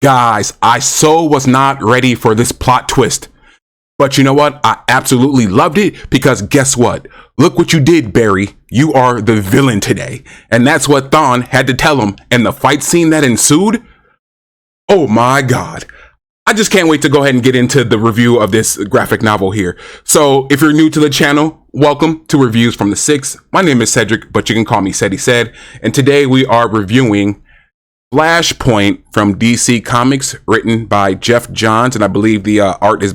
Guys, I so was not ready for this plot twist. But you know what? I absolutely loved it because guess what? Look what you did, Barry. You are the villain today. And that's what Thawne had to tell him. And the fight scene that ensued? Oh my God. I just can't wait to go ahead and get into the review of this graphic novel here. So if you're new to the channel, welcome to Reviews from the Six. My name is Cedric, but you can call me Ceddy Said. And today we are reviewing Flashpoint from DC Comics, written by Jeff Johns, and I believe the art is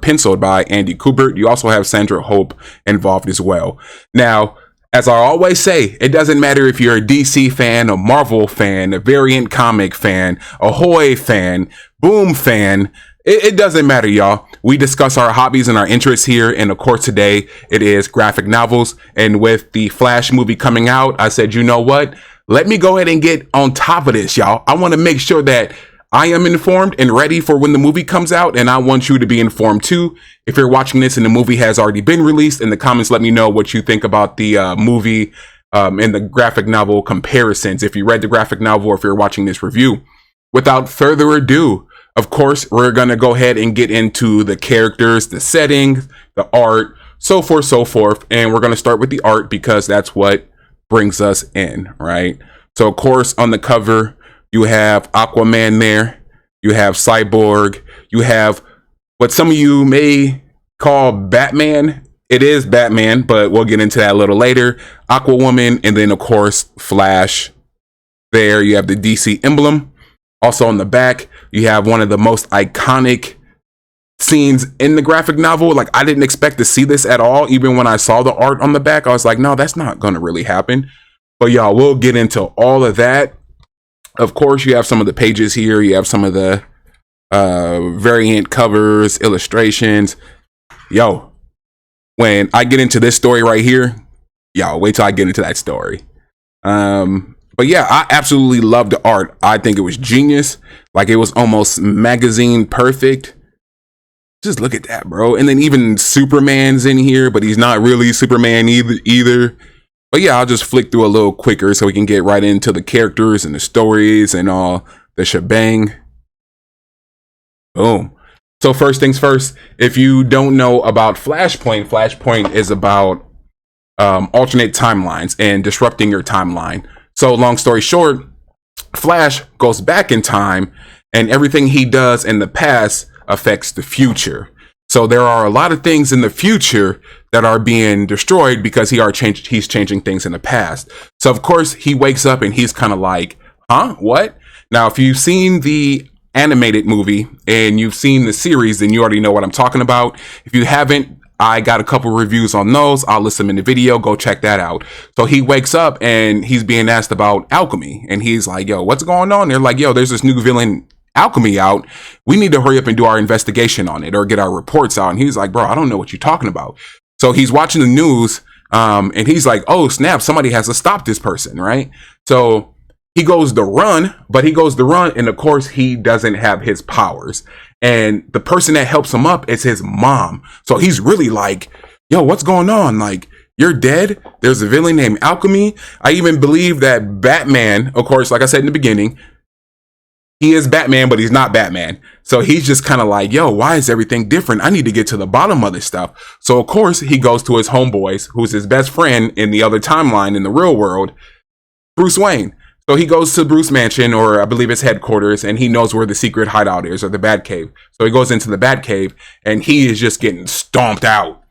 penciled by Andy Kubert. You also have Sandra Hope involved as well. Now, as I always say, it doesn't matter if you're a DC fan, a Marvel fan, a variant comic fan, a Hoy fan, Boom fan. It doesn't matter, y'all. We discuss our hobbies and our interests here, and of course today it is graphic novels. And with the Flash movie coming out, I said, you know what? Let me go ahead and get on top of this, y'all. I want to make sure that I am informed and ready for when the movie comes out, and I want you to be informed too. If you're watching this and the movie has already been released, in the comments, let me know what you think about the movie and the graphic novel comparisons, if you read the graphic novel or if you're watching this review. Without further ado, of course, we're going to go ahead and get into the characters, the settings, the art, so forth. And we're going to start with the art because that's what brings us in, right? So of course on the cover you have Aquaman there, you have Cyborg, you have what some of you may call Batman. It is Batman, but we'll get into that a little later. Aquawoman, and then of course Flash. There you have the DC emblem. Also on the back you have one of the most iconic scenes in the graphic novel. Like, I didn't expect to see this at all. Even when I saw the art on the back, I was like, no, that's not gonna really happen. But y'all, we'll get into all of that. Of course, you have some of the pages here. You have some of the variant covers, illustrations. Yo, when I get into this story right here, y'all wait till I get into that story. But yeah, I absolutely love the art. I think it was genius. Like, it was almost magazine perfect. Just look at that, bro. And then even Superman's in here, but he's not really Superman either. But yeah, I'll just flick through a little quicker so we can get right into the characters and the stories and all the shebang. Boom. So first things first, if you don't know about Flashpoint, Flashpoint is about alternate timelines and disrupting your timeline. So long story short, Flash goes back in time and everything he does in the past affects the future. So there are a lot of things in the future that are being destroyed because he's changing things in the past. So of course he wakes up and he's kind of like, huh, what? Now, if you've seen the animated movie and you've seen the series, then you already know what I'm talking about. If you haven't, I got a couple reviews on those. I'll list them in the video. Go check that out. So he wakes up and he's being asked about alchemy. And he's like, yo, what's going on? They're like, yo, there's this new villain alchemy out. We need to hurry up and do our investigation on it or get our reports out. And he's like, bro, I don't know what you're talking about. So he's watching the news and he's like, oh, snap, somebody has to stop this person, right? So he goes to run, and of course he doesn't have his powers. And the person that helps him up is his mom. So he's really like, yo, what's going on? Like, you're dead? There's a villain named Alchemy. I even believe that Batman, of course, like I said in the beginning, he is Batman, but he's not Batman. So he's just kind of like, yo, why is everything different? I need to get to the bottom of this stuff. So of course he goes to his homeboys, who's his best friend in the other timeline in the real world, Bruce Wayne. So he goes to Bruce Mansion, or I believe his headquarters, and he knows where the secret hideout is, or the Batcave. So he goes into the Batcave and he is just getting stomped out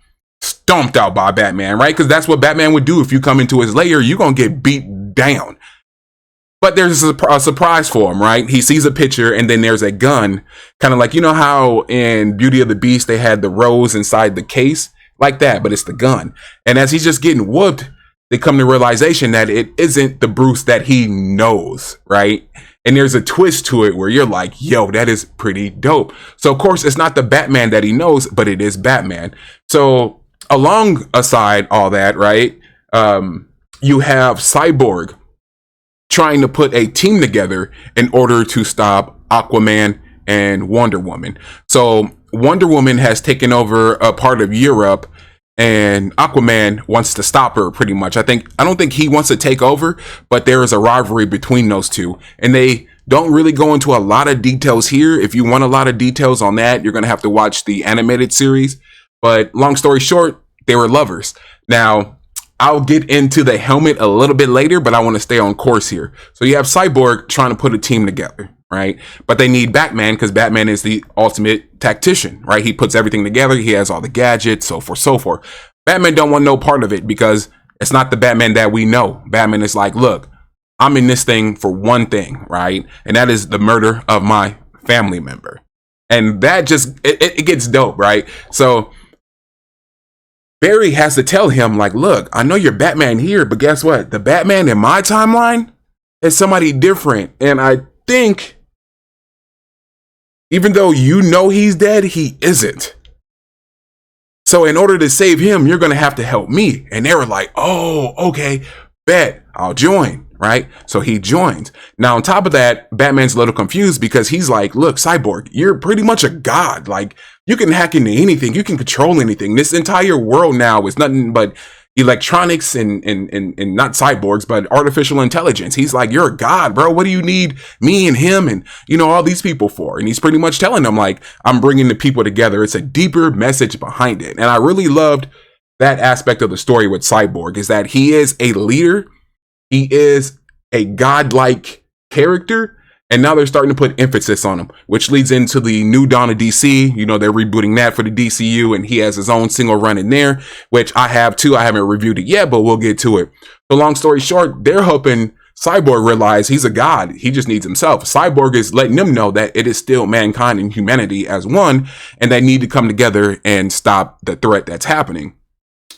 by Batman, right? Because that's what Batman would do. If you come into his lair, you're going to get beat down. But there's a surprise for him, right? He sees a picture and then there's a gun, kind of like, you know how in Beauty of the Beast, they had the rose inside the case like that, but it's the gun. And as he's just getting whooped, they come to realization that it isn't the Bruce that he knows, right? And there's a twist to it where you're like, yo, that is pretty dope. So of course it's not the Batman that he knows, but it is Batman. So alongside all that, right? You have Cyborg trying to put a team together in order to stop Aquaman and Wonder Woman. So Wonder Woman has taken over a part of Europe and Aquaman wants to stop her pretty much. I don't think he wants to take over, but there is a rivalry between those two. And they Don't really go into a lot of details here. If you want a lot of details on that, you're going to have to watch the animated series. But long story short, they were lovers. Now, I'll get into the helmet a little bit later, but I want to stay on course here. So you have Cyborg trying to put a team together, right? But they need Batman because Batman is the ultimate tactician, right? He puts everything together. He has all the gadgets, so forth, so forth. Batman don't want no part of it because it's not the Batman that we know. Batman is like, look, I'm in this thing for one thing, right? And that is the murder of my family member. And that just, it gets dope, right? So Barry has to tell him, like, look, I know you're Batman here, but guess what? The Batman in my timeline is somebody different. And I think, even though you know he's dead, he isn't. So in order to save him, you're going to have to help me. And they were like, oh, okay, bet, I'll join, right? So he joins. Now, on top of that, Batman's a little confused because he's like, look, Cyborg, you're pretty much a god. Like, you can hack into anything. You can control anything. This entire world now is nothing but electronics and not cyborgs, but artificial intelligence. He's like, you're a god, bro. What do you need me and him and, you know, all these people for? And he's pretty much telling them, like, I'm bringing the people together. It's a deeper message behind it. And I really loved that aspect of the story with Cyborg, is that he is a leader. He is a godlike character. And now they're starting to put emphasis on him, which leads into the new Dawn of DC. You know, they're rebooting that for the DCU, and he has his own single run in there, which I have too. I haven't reviewed it yet, but we'll get to it. So long story short, they're hoping Cyborg realize he's a god. He just needs himself. Cyborg is letting them know that it is still mankind and humanity as one, and they need to come together and stop the threat that's happening.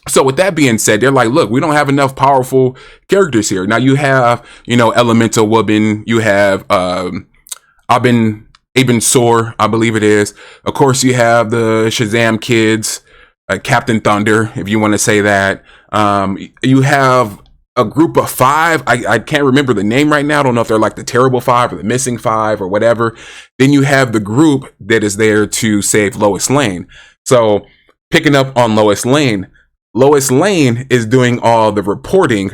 So with that being said, they're like, look, we don't have enough powerful characters here. Now you have, you know, Elemental Woman, you have Abin Sur, I believe it is. Of course, you have the Shazam kids, Captain Thunder, if you want to say that. You have a group of 5. I can't remember the name right now. I don't know if they're like the Terrible 5 or the Missing 5 or whatever. Then you have the group that is there to save Lois Lane. So picking up on Lois Lane is doing all the reporting.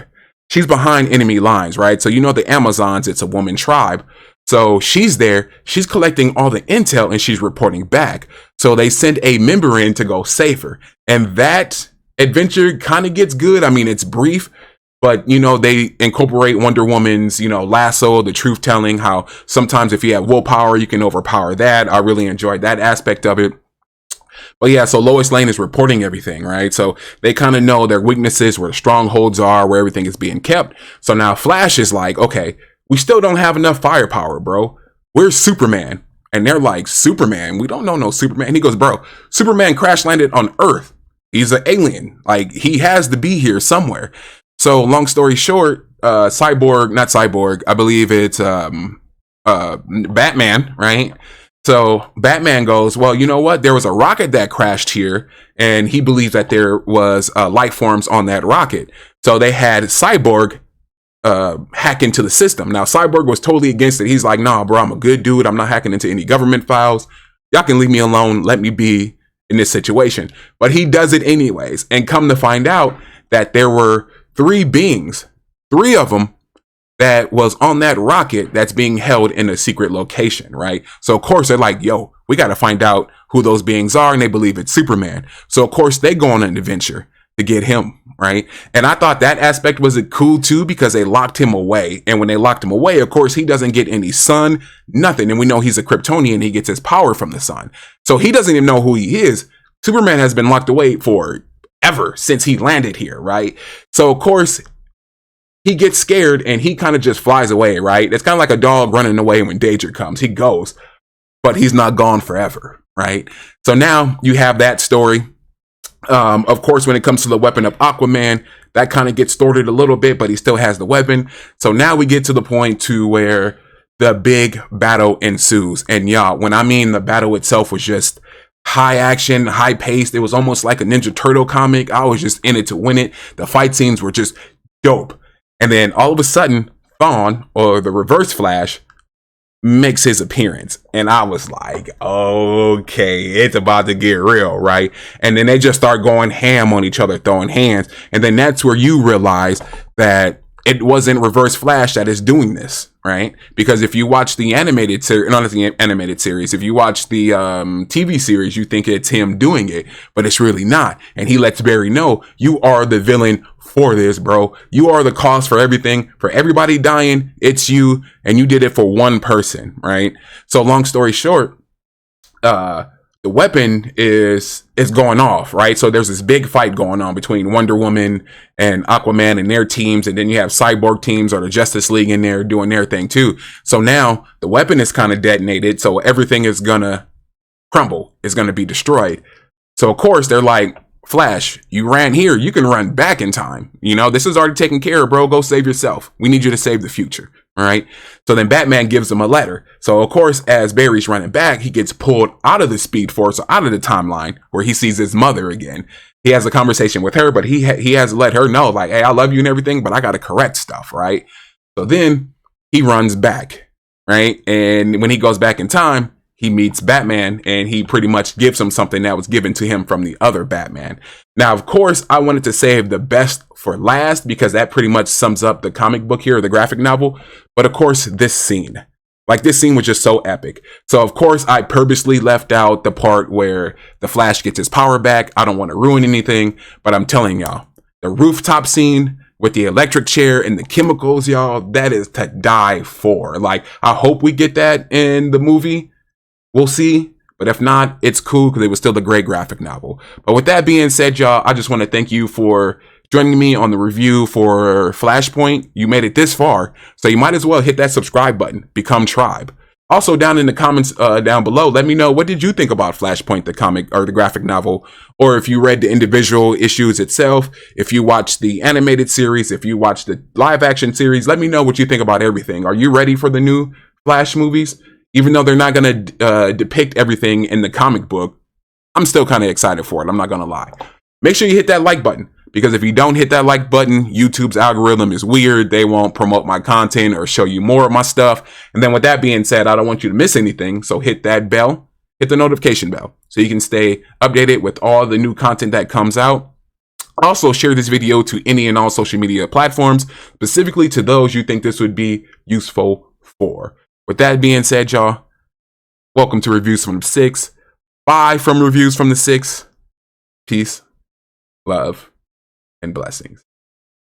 She's behind enemy lines, right? So, you know, the Amazons, it's a woman tribe. So she's there, she's collecting all the intel and she's reporting back. So they send a member in to go save her. And that adventure kind of gets good. I mean, it's brief, but, you know, they incorporate Wonder Woman's, you know, lasso, the truth telling, how sometimes if you have willpower, you can overpower that. I really enjoyed that aspect of it. But yeah, so Lois Lane is reporting everything, right? So they kind of know their weaknesses, where the strongholds are, where everything is being kept. So now Flash is like, okay, we still don't have enough firepower, bro. Where's Superman? And they're like, Superman? We don't know no Superman. And he goes, bro, Superman crash landed on Earth. He's an alien. Like, he has to be here somewhere. So long story short, not Cyborg, I believe it's Batman, right? So Batman goes, well, you know what? There was a rocket that crashed here, and he believes that there was life forms on that rocket. So they had Cyborg hack into the system. Now, Cyborg was totally against it. He's like, nah, bro, I'm a good dude. I'm not hacking into any government files. Y'all can leave me alone. Let me be in this situation. But he does it anyways. And come to find out that there were 3 beings, 3 of them, that was on that rocket that's being held in a secret location, right? So of course they're like, yo, we got to find out who those beings are. And they believe it's Superman. So of course they go on an adventure to get him, right? And I thought that aspect was cool too, because they locked him away. And when they locked him away, of course, he doesn't get any sun, nothing. And we know he's a Kryptonian. He gets his power from the sun. So he doesn't even know who he is. Superman has been locked away for ever since he landed here, right? So of course, he gets scared and he kind of just flies away, right? It's kind of like a dog running away when danger comes. He goes, but he's not gone forever, right? So now you have that story. Of course, when it comes to the weapon of Aquaman, that kind of gets thwarted a little bit, but he still has the weapon. So now we get to the point to where the big battle ensues. And y'all, when I mean the battle itself was just high action, high paced, it was almost like a Ninja Turtle comic. I was just in it to win it. The fight scenes were just dope. And then all of a sudden, Thawne, or the Reverse Flash, makes his appearance. And I was like, okay, it's about to get real, right? And then they just start going ham on each other, throwing hands. And then that's where you realize that it wasn't Reverse Flash that is doing this, right? Because if you watch the animated series, not the animated series, if you watch the TV series, you think it's him doing it, but it's really not. And he lets Barry know, you are the villain for this, bro. You are the cause for everything, for everybody dying. It's you, and you did it for one person, right? So long story short, the weapon is going off, right? So there's this big fight going on between Wonder Woman and Aquaman and their teams, and then you have Cyborg teams or the Justice League in there doing their thing too. So now the weapon is kind of detonated, so everything is gonna crumble, is gonna be destroyed. So of course they're like, Flash, you ran here, you can run back in time. You know, this is already taken care of, bro. Go save yourself. We need you to save the future. All right. So then Batman gives him a letter. So of course, as Barry's running back, he gets pulled out of the Speed Force, or out of the timeline where he sees his mother again. He has a conversation with her, but he has let her know, like, hey, I love you and everything, but I got to correct stuff. Right. So then he runs back. Right. And when he goes back in time, he meets Batman, and he pretty much gives him something that was given to him from the other Batman. Now, of course, I wanted to save the best for last, because that pretty much sums up the comic book here, or the graphic novel. But of course, this scene was just so epic. So of course, I purposely left out the part where the Flash gets his power back. I don't want to ruin anything, but I'm telling y'all, the rooftop scene with the electric chair and the chemicals, y'all, that is to die for. Like, I hope we get that in the movie. We'll see, but if not, it's cool, because it was still a great graphic novel. But with that being said, y'all, I just want to thank you for joining me on the review for Flashpoint. You made it this far, so you might as well hit that subscribe button, become tribe. Also, down in the comments down below, let me know, what did you think about Flashpoint, the comic or the graphic novel, or if you read the individual issues itself, if you watched the animated series, if you watched the live action series. Let me know what you think about everything. Are you ready for the new Flash movies? Even though they're not going to depict everything in the comic book, I'm still kind of excited for it. I'm not going to lie. Make sure you hit that like button, because if you don't hit that like button, YouTube's algorithm is weird. They won't promote my content or show you more of my stuff. And then with that being said, I don't want you to miss anything. So hit that bell, hit the notification bell, so you can stay updated with all the new content that comes out. Also, share this video to any and all social media platforms, specifically to those you think this would be useful for. With that being said, y'all, welcome to Reviews from the 6. Bye from Reviews from the 6. Peace, love, and blessings.